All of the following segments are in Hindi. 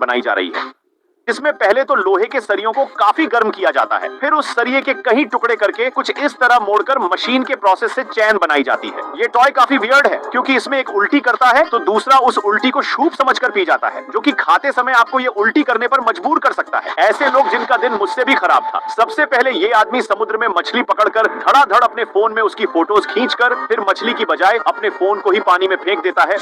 बनाई जा रही है, जिसमें पहले तो लोहे के सरियों को काफी गर्म किया जाता है, फिर उस सरिये के कई टुकड़े करके कुछ इस तरह मोड़कर मशीन के प्रोसेस से चैन बनाई जाती है। ये टॉय काफी वियर्ड है क्योंकि इसमें एक उल्टी करता है तो दूसरा उस उल्टी को शुभ समझकर पी जाता है, जो कि खाते समय आपको ये उल्टी करने पर मजबूर कर सकता है। ऐसे लोग जिनका दिन मुझसे भी खराब था। सबसे पहले ये आदमी समुद्र में मछली पकड़कर धड़ाधड़ अपने फोन में उसकी फोटोज खींचकर फिर मछली की बजाय अपने फोन को ही पानी में फेंक देता है।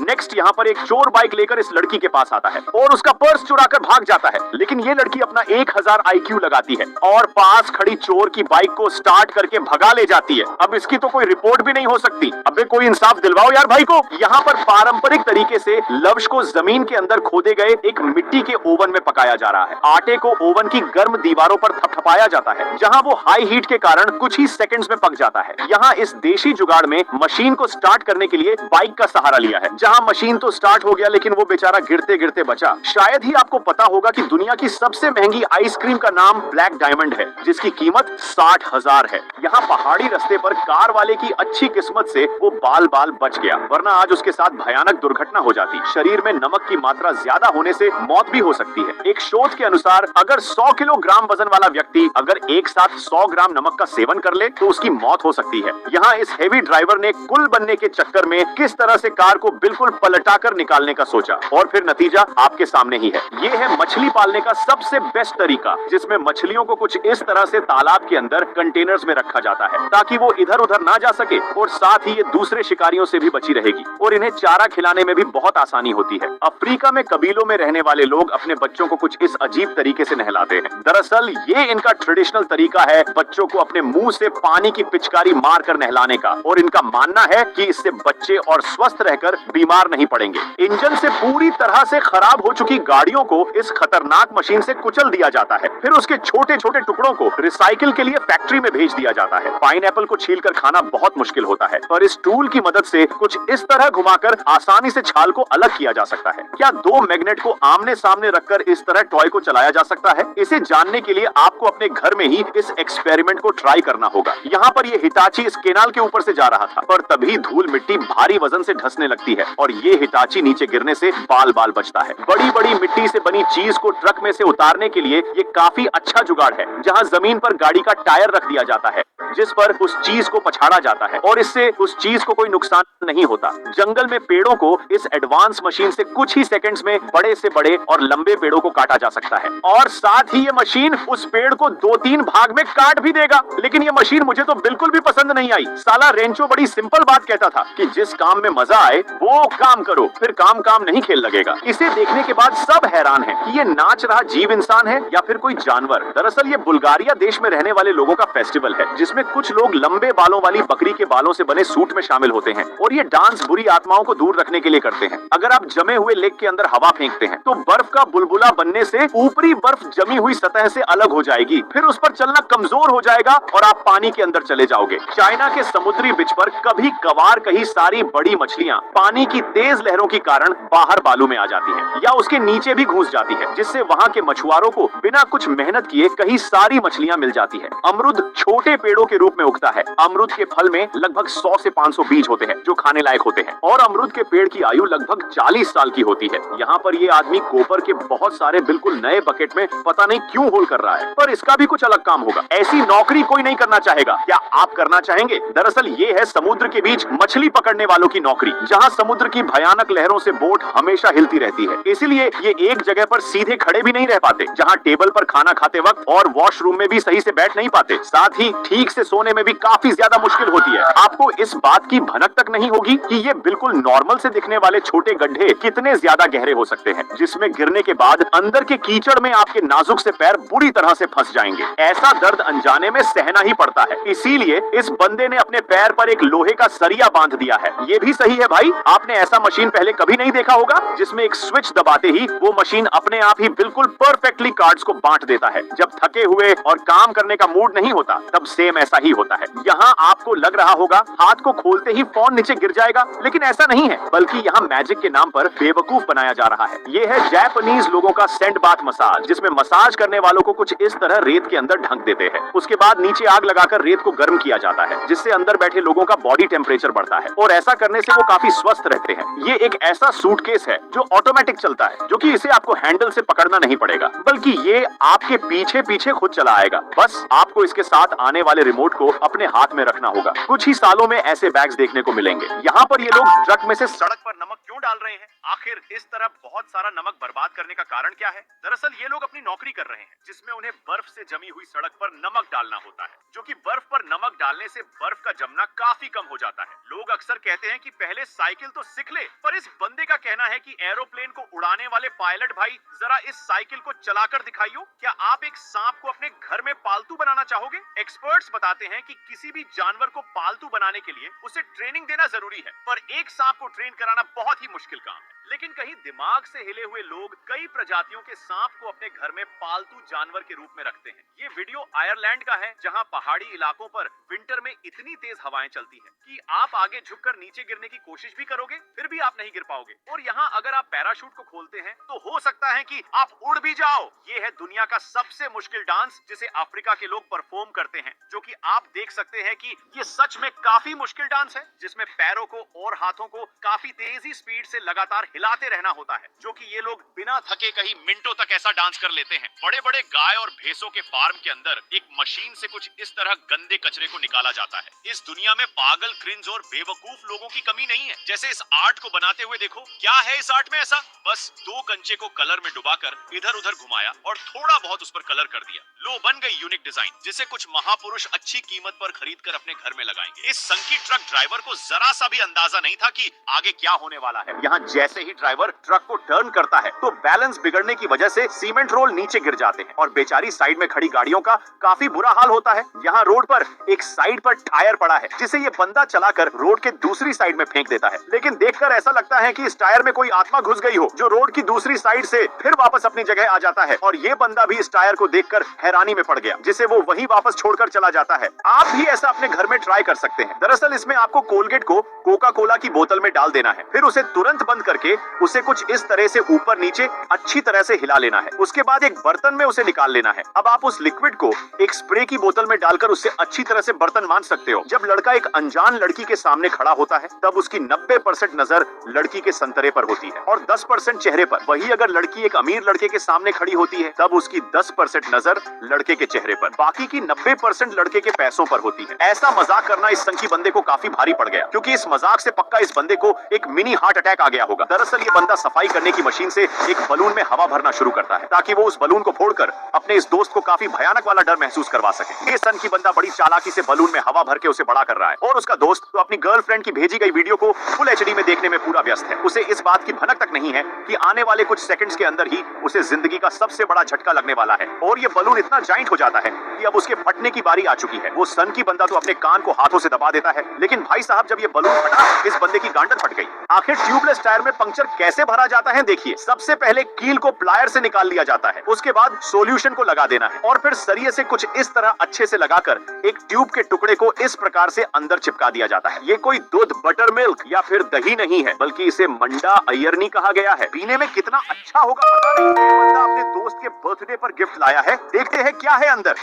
नेक्स्ट यहाँ पर एक चोर बाइक लेकर इस लड़की के पास आता है और उसका पर्स चुराकर भाग जाता है, लेकिन ये लड़की अपना 1000 IQ लगाती है और पास खड़ी चोर की बाइक को स्टार्ट करके भगा ले जाती है। अब इसकी तो कोई रिपोर्ट भी नहीं हो सकती। अबे कोई इंसाफ दिलवाओ यार भाई को। यहाँ पर पारंपरिक तरीके से लवश को जमीन के अंदर खोदे गए एक मिट्टी के ओवन में पकाया जा रहा है। आटे को ओवन की गर्म दीवारों पर थपथपाया जाता है, जहाँ वो हाई हीट के कारण कुछ ही सेकंड्स में पक जाता है। यहाँ इस देशी जुगाड़ में मशीन को स्टार्ट करने के लिए बाइक का सहारा लिया है, जहाँ मशीन तो स्टार्ट हो गया लेकिन वो बेचारा गिरते गिरते बचा। शायद ही आपको पता होगा कि दुनिया की सबसे महंगी आइसक्रीम का नाम ब्लैक डायमंड है, जिसकी कीमत 60,000 है। यहाँ पहाड़ी रास्ते पर कार वाले की अच्छी किस्मत से वो बाल बाल बच गया, वरना आज उसके साथ भयानक दुर्घटना हो जाती। शरीर में नमक की मात्रा ज्यादा होने से मौत भी हो सकती है। एक शोध के अनुसार अगर 100 किलोग्राम वजन वाला व्यक्ति अगर एक साथ 100 ग्राम नमक का सेवन कर ले तो उसकी मौत हो सकती है। यहाँ इस हेवी ड्राइवर ने कुल बनने के चक्कर में किस तरह से कार को बिल्कुल पलटाकर निकालने का सोचा, और फिर नतीजा आपके सामने ही है। ये है मछली पालने का सबसे बेस्ट तरीका, जिसमें मछलियों को कुछ इस तरह से तालाब के अंदर कंटेनर्स में रखा जाता है ताकि वो इधर उधर ना जा सके, और साथ ही ये दूसरे शिकारियों से भी बची रहेगी, और इन्हें चारा खिलाने में भी बहुत आसानी होती है। अफ्रीका में कबीलों में रहने वाले लोग अपने बच्चों को कुछ इस अजीब तरीके से नहलाते हैं। दरअसल ये इनका ट्रेडिशनल तरीका है बच्चों को अपने मुंह से पानी की पिचकारी मार कर नहलाने का, और इनका मानना है कि इससे बच्चे और स्वस्थ रहकर बीमार नहीं पड़ेंगे। इंजन से पूरी तरह से खराब हो चुकी गाड़ियों को इस खतरनाक मशीन से कुचल दिया जाता है, फिर उसके छोटे छोटे टुकड़ों को रिसाइकिल के लिए फैक्ट्री में भेज दिया जाता है। पाइनएप्पल को छीलकर खाना बहुत मुश्किल होता है, पर इस टूल की मदद से कुछ इस तरह घुमाकर आसानी से छाल को अलग किया जा सकता है। क्या दो मैग्नेट को आमने सामने रखकर इस तरह टॉय को चलाया जा सकता है? इसे जानने के लिए आपको अपने घर में ही इस एक्सपेरिमेंट को ट्राई करना होगा। यहाँ पर ये हिटाची इस केनाल के ऊपर से जा रहा था, पर तभी धूल मिट्टी भारी वजन से धंसने लगती है और ये हिटाची नीचे गिरने से बाल बाल बचता है। बड़ी बड़ी मिट्टी से बनी चीज को ट्रक में से उतारने के लिए ये काफी अच्छा जुगाड़ है, जहाँ जमीन पर गाड़ी का टायर रख दिया जाता है जिस पर उस चीज को पछाड़ा जाता है, और इससे उस चीज को कोई नुकसान नहीं होता। जंगल में पेड़ों को इस एडवांस मशीन से कुछ ही सेकंड्स में बड़े से बड़े और लंबे पेड़ों को काटा जा सकता है, और साथ ही ये मशीन उस पेड़ को 2-3 भाग में काट भी देगा। लेकिन ये मशीन मुझे तो बिल्कुल भी पसंद नहीं आई। साला रेंचो बड़ी सिंपल बात कहता था कि जिस काम में मजा आए वो काम करो, फिर काम काम नहीं खेल लगेगा। इसे देखने के बाद सब हैरान है कि ये नाच रहा जीव इंसान है या फिर कोई जानवर। दरअसल ये बुल्गारिया देश में रहने वाले लोगों का फेस्टिवल है, जिसमें कुछ लोग लंबे बालों वाली बकरी के बालों से बने सूट में शामिल होते हैं, और ये डांस बुरी आत्माओं को दूर रखने के लिए करते हैं। अगर आप जमे हुए लेक के अंदर हवा फेंकते हैं तो बर्फ का बुलबुला बनने से ऊपरी बर्फ जमी हुई सतह से अलग हो जाएगी, फिर उस पर चलना कमजोर हो जाएगा और आप पानी के अंदर चले जाओगे। चाइना के समुद्री बिच पर कभी कभार कहीं सारी बड़ी मछलियां पानी की तेज लहरों के कारण बाहर बालू में आ जाती हैं या उसके नीचे भी घुस जाती है, जिससे वहां के मछुआरों को बिना कुछ मेहनत किए कहीं सारी मछलियां मिल जाती है। अमरूद छोटे पेड़ों के रूप में उगता है। अमरूद के फल में लगभग 100 से 500 बीज होते हैं जो खाने लायक होते हैं, और अमरूद के पेड़ की आयु लगभग 40 साल की होती है। यहाँ पर ये आदमी कोपर के बहुत सारे बिल्कुल नए बकेट में पता नहीं क्यों होल कर रहा है, पर इसका भी कुछ अलग काम होगा। ऐसी नौकरी कोई नहीं करना चाहेगा। क्या आप करना चाहेंगे? दरअसल ये है समुद्र के बीच मछली पकड़ने वालों की नौकरी, जहाँ समुद्र की भयानक लहरों से बोट हमेशा हिलती रहती है। इसीलिए ये एक जगह पर सीधे खड़े भी नहीं रह पाते, जहाँ टेबल पर खाना खाते वक्त और वॉशरूम में भी सही से बैठ नहीं पाते। साथ ही ठीक से सोने में भी काफी ज्यादा मुश्किल होती है। आपको इस बात की भनक तक नहीं होगी कि ये बिल्कुल नॉर्मल से दिखने वाले छोटे गड्ढे कितने ज्यादा गहरे हो सकते हैं, जिसमें गिरने के बाद अंदर के कीचड़ में आपके नाजुक से पैर बुरी तरह से फंस जाएंगे। ऐसा दर्द अनजाने में सहना ही पड़ता है। इसीलिए इस बंदे ने अपने पैर पर एक लोहे का सरिया बांध दिया है। ये भी सही है भाई, आपने ऐसा मशीन पहले कभी नहीं देखा होगा जिसमें एक स्विच दबाते ही वो मशीन अपने आप ही बिल्कुल परफेक्टली कार्ड्स को बांट देता है। जब थके हुए और काम करने का मूड नहीं होता तब सेम ऐसा ही होता है। यहाँ आपको लग रहा होगा हाथ को खोलते ही फोन नीचे गिर जाएगा, लेकिन ऐसा नहीं है, बल्कि यहाँ मैजिक के नाम पर बेवकूफ बनाया जा रहा है। ये है जापानीज लोगों का सैंड बाथ मसाज, जिसमें मसाज करने वालों को कुछ इस तरह रेत के अंदर ढक देते हैं। उसके बाद नीचे आग लगाकर रेत को गर्म किया जाता है, जिससे अंदर बैठे लोगों का बॉडी टेम्परेचर बढ़ता है और ऐसा करने से वो काफी स्वस्थ रहते हैं। ये एक ऐसा सूटकेस है जो ऑटोमेटिक चलता है, जो कि इसे आपको हैंडल से पकड़ना नहीं पड़ेगा, बल्कि ये आपके पीछे पीछे खुद चला आएगा। बस आपको इसके साथ आने वाले रिमोट को अपने हाथ में रखना होगा। कुछ ही सालों में ऐसे बैग्स देखने को मिलेंगे। यहाँ पर ये लोग ट्रक में से सड़क पर नमक क्यों डाल रहे हैं? आखिर इस तरह बहुत सारा नमक बर्बाद करने का कारण क्या है? दरअसल ये लोग अपनी नौकरी कर रहे हैं, जिसमें उन्हें बर्फ से जमी हुई सड़क पर नमक डालना होता है, जो कि बर्फ पर नमक डालने से बर्फ का जमना काफी कम हो जाता है। लोग अक्सर कहते हैं कि पहले साइकिल तो सीख ले, पर इस बंदे का कहना है कि एरोप्लेन को उड़ाने वाले पायलट भाई, जरा इस साइकिल को चलाकर दिखाइयो। क्या आप एक सांप को अपने घर में पालतू बनाना चाहोगे? एक्सपर्ट्स बताते हैं कि किसी भी जानवर को पालतू बनाने के लिए उसे ट्रेनिंग देना जरूरी है, पर एक सांप को ट्रेन कराना बहुत ही मुश्किल काम है। लेकिन कहीं दिमाग से हिले हुए लोग कई प्रजातियों के सांप को अपने घर में पालतू जानवर के रूप में रखते हैं। ये वीडियो आयरलैंड का है, जहां पहाड़ी इलाकों पर विंटर में इतनी तेज हवाएं चलती हैं कि आप आगे झुककर नीचे गिरने की कोशिश भी करोगे, फिर भी आप नहीं गिर पाओगे। और यहाँ अगर आप पैराशूट को खोलते हैं तो हो सकता है कि आप उड़ भी जाओ। ये है दुनिया का सबसे मुश्किल डांस, जिसे अफ्रीका के लोग परफॉर्म करते हैं, जो कि आप देख सकते हैं कि ये सच में काफी मुश्किल डांस है, जिसमें पैरों को और हाथों को काफी तेजी स्पीड से लगातार हिलाते रहना होता है, जो कि ये लोग बिना थके कहीं मिनटों तक ऐसा डांस कर लेते हैं। बड़े बड़े गाय और भैंसों के फार्म के अंदर एक मशीन से कुछ इस तरह गंदे कचरे को निकाला जाता है। इस दुनिया में पागल, क्रिंज और बेवकूफ लोगों की कमी नहीं है। जैसे इस आर्ट को बनाते हुए देखो, क्या है इस आर्ट में ऐसा? बस दो कंचे को कलर में डुबाकर इधर उधर घुमाया और थोड़ा बहुत उस पर कलर कर दिया। लो, बन गई यूनिक डिजाइन, जिसे कुछ महापुरुष अच्छी कीमत पर खरीद कर अपने घर में लगाएंगे। इस संकी ट्रक ड्राइवर को जरा सा भी अंदाजा नहीं था कि आगे क्या होने वाला है। यहाँ जैसे ही ड्राइवर ट्रक को टर्न करता है तो बैलेंस बिगड़ने की वजह से सीमेंट रोल नीचे गिर जाते हैं और बेचारी साइड में खड़ी गाड़ियों का काफी बुरा हाल होता है। यहाँ रोड पर एक साइड पर टायर पड़ा है, जिसे ये बंदा चलाकर रोड के दूसरी साइड में फेंक देता है, लेकिन देखकर ऐसा लगता है कि इस टायर में कोई आत्मा घुस गई हो, जो रोड की दूसरी साइड से फिर वापस अपनी जगह आ जाता है। और ये बंदा भी इस टायर को देखकर हैरानी में पड़ गया, जिसे वो वहीं वापस छोड़कर चला जाता है। आप भी ऐसा अपने घर में ट्राई कर सकते हैं। दरअसल इसमें आपको कोलगेट को कोका कोला की बोतल में डाल देना है, फिर उसे तुरंत बंद करके उसे कुछ इस तरह से ऊपर नीचे अच्छी तरह से हिला लेना है। उसके बाद एक बर्तन में उसे निकाल लेना है। अब आप उस लिक्विड को एक स्प्रे की बोतल में डालकर उससे अच्छी तरह से बर्तन मान सकते हो। जब लड़का एक अनजान लड़की के सामने खड़ा होता है, तब उसकी 90% नजर लड़की के संतरे पर होती है और 10% चेहरे पर। वही अगर लड़की एक अमीर लड़के के सामने खड़ी होती है, तब उसकी 10% नजर लड़के के चेहरे पर, बाकी की 90% लड़के के पैसों पर होती है। ऐसा मजाक करना इस संकी बंदे को काफी भारी पड़ गया, क्योंकि इस मजाक से पक्का इस बंदे को एक मिनी हार्ट अटैक आ गया होगा। दरअसल ये बंदा सफाई करने की मशीन से एक बलून में हवा भरना शुरू करता है, ताकि वो उस बलून को फोड़कर अपने इस दोस्त को काफी भयानक वाला डर महसूस करवा सके। ये संकी बंदा बड़ी चालाकी से बलून में हवा भर के उसे बड़ा कर रहा है, और उसका दोस्त तो अपनी गर्लफ्रेंड की भेजी गई वीडियो को फुल एचडी में देखने में पूरा व्यस्त है। उसे इस बात की भनक तक नहीं है कि आने वाले कुछ सेकंड्स के अंदर ही उसे जिंदगी का सबसे बड़ा झटका लगने वाला है, और ये बलून इतना जाइंट हो जाता है कि अब उसके फटने की बारी आ चुकी है। वो संकी बंदा तो अपने कान को हाथों से दबा देता है, लेकिन भाई साहब जब ये बलून फटा, इस बंदे की गांडर फट गई। आखिर ट्यूबलेस टायर में पंक्चर कैसे भरा जाता है? देखिए, सबसे पहले कील को प्लायर से निकाल लिया जाता है, उसके बाद सॉल्यूशन को लगा देना है, और फिर सरिये से कुछ इस तरह अच्छे से लगाकर एक ट्यूब के टुकड़े को इस प्रकार से अंदर चिपका दिया जाता है। ये कोई दूध, बटर मिल्क या फिर दही नहीं है, बल्कि इसे मंडा अयरनी कहा गया है। पीने में कितना अच्छा होगा पता नहीं। बंदा अपने दोस्त के बर्थडे पर गिफ्ट लाया है, देखते हैं क्या है अंदर।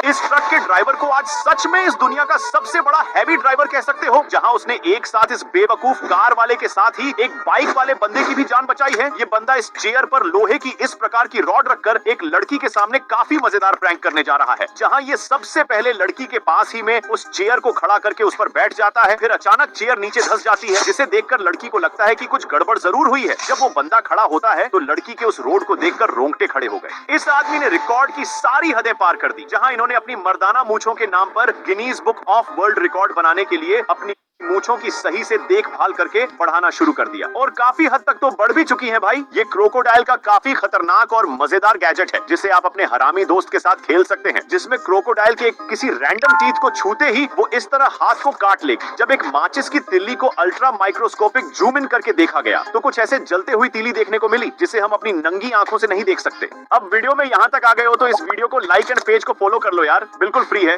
इस ट्रक के ड्राइवर को आज सच में इस दुनिया का सबसे बड़ा हैवी ड्राइवर कह सकते हो, जहां उसने एक साथ इस बेवकूफ कार वाले के साथ ही एक बाइक वाले बंदे की भी जान बचाई है। ये बंदा इस चेयर पर लोहे की इस प्रकार की रॉड रखकर एक लड़की के सामने काफी मजेदार प्रैंक करने जा रहा है, जहां ये सबसे पहले लड़की के पास ही में उस चेयर को खड़ा करके उस पर बैठ जाता है। फिर अचानक चेयर नीचे धंस जाती है, जिसे देखकर लड़की को लगता है कि कुछ गड़बड़ जरूर हुई है। जब वो बंदा खड़ा होता है तो लड़की के उस रोड को देखकर रोंगटे खड़े हो गए। इस आदमी ने रिकॉर्ड की सारी हदें पार कर दी, जहां इन्होंने अपनी मर्दाना मूंछों के नाम पर Guinness book of world record बनाने के लिए अपनी मूंछों की सही से देखभाल करके बढ़ाना शुरू कर दिया और काफी हद तक तो बढ़ भी चुकी है भाई। ये क्रोकोडाइल का काफी खतरनाक और मजेदार गैजेट है जिसे आप अपने हरामी दोस्त के साथ खेल सकते हैं, जिसमें क्रोकोडाइल के किसी रैंडम टीथ को छूते ही वो इस तरह हाथ को काट लेगी। जब एक माचिस की तिल्ली को अल्ट्रा माइक्रोस्कोपिक जूम इन करके देखा गया तो कुछ ऐसे जलते हुई तीली देखने को मिली जिसे हम अपनी नंगी आंखों से नहीं देख सकते। अब वीडियो में यहाँ तक आ गए हो तो इस वीडियो को लाइक एंड पेज को फॉलो कर लो यार, बिल्कुल फ्री है।